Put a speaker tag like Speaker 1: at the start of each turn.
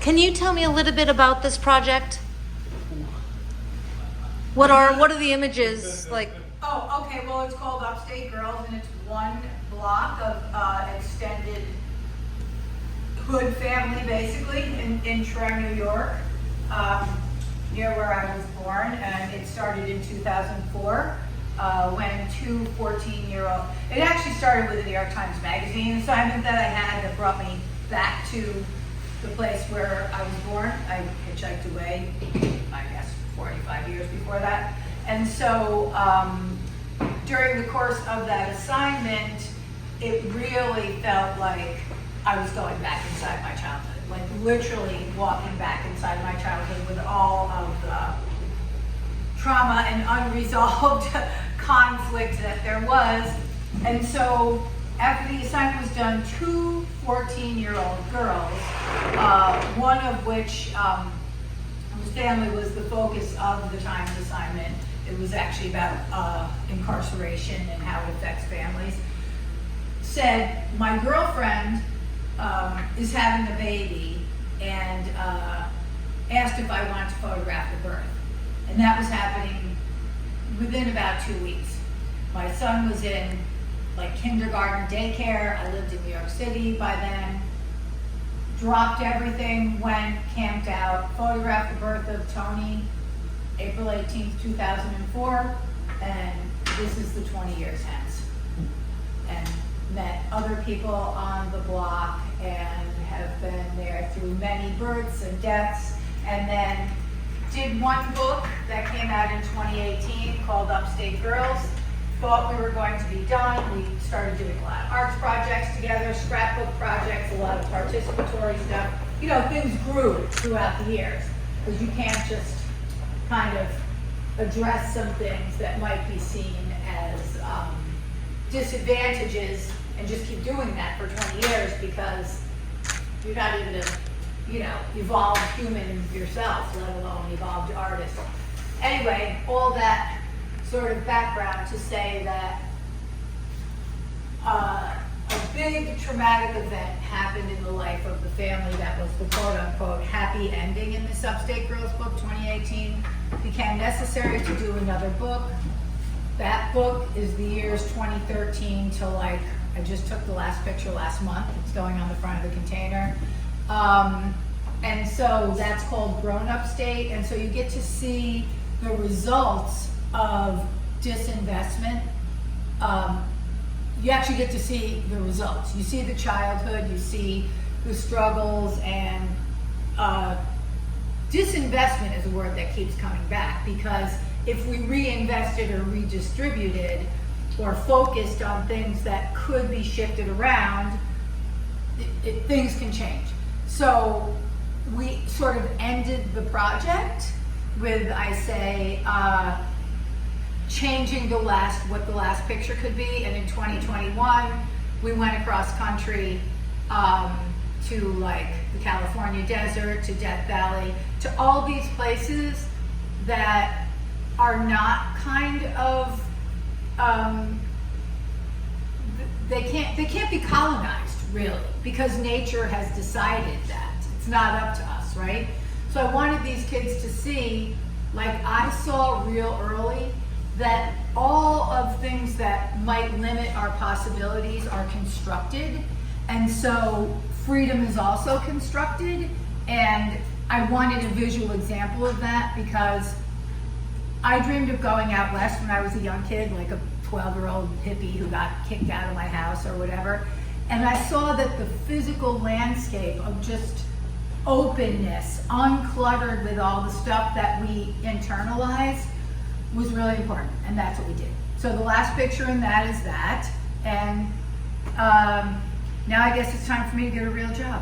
Speaker 1: Can you tell me a little bit about this project? What are the images like?
Speaker 2: Oh, okay. Well, it's called Upstate Girls, and it's one block of extended hood family, basically, in Troy, New York, near where I was born. And it started in 2004 when two 14-year-old. It actually started with a New York Times Magazine assignment that I had that brought me back to the place where I was born. I hitchhiked away, I guess, 45 years before that. And so during the course of that assignment, it really felt like I was going back inside my childhood, like literally walking back inside my childhood with all of the trauma and unresolved conflict that there was. And so after the assignment was done, two 14-year-old girls, one of which whose family was the focus of the Times assignment. It was actually about incarceration and how it affects families. Said, my girlfriend is having a baby, and asked if I wanted to photograph the birth. And that was happening within about 2 weeks. My son was in like kindergarten, daycare. I lived in New York City by then. Dropped everything, went, camped out, photographed the birth of Tony, April 18th, 2004, and this is the 20 years hence. And met other people on the block and have been there through many births and deaths, and then did one book that came out in 2018 called Upstate Girls. Thought we were going to be done. We started doing a lot of arts projects together, scrapbook projects, a lot of participatory stuff. You know, things grew throughout the years, because you can't just kind of address some things that might be seen as disadvantages and just keep doing that for 20 years because you're not even a, evolved human yourself, let alone evolved artist. Anyway, all that sort of background to say that a big traumatic event happened in the life of the family that was the quote-unquote happy ending in this Upstate Girls book, 2018. Became necessary to do another book. That book is the years 2013 to I just took the last picture last month. It's going on the front of the container. And so that's called Grown Upstate. And so you get to see the results of disinvestment. You actually get to see the results. You see the childhood, you see the struggles, and disinvestment is a word that keeps coming back, because if we reinvested or redistributed or focused on things that could be shifted around, things can change. So we sort of ended the project with, I say, changing what the last picture could be. And in 2021, we went across country to like the California desert, to Death Valley, to all these places that are not kind of, they can't be colonized really, because nature has decided that. It's not up to us, right? So I wanted these kids to see, like I saw real early, that all of things that might limit our possibilities are constructed. And so freedom is also constructed. And I wanted a visual example of that, because I dreamed of going out west when I was a young kid, like a 12-year-old hippie who got kicked out of my house or whatever. And I saw that the physical landscape of just openness, uncluttered with all the stuff that we internalized, was really important, and that's what we did. So the last picture in that is that, and now I guess it's time for me to get a real job.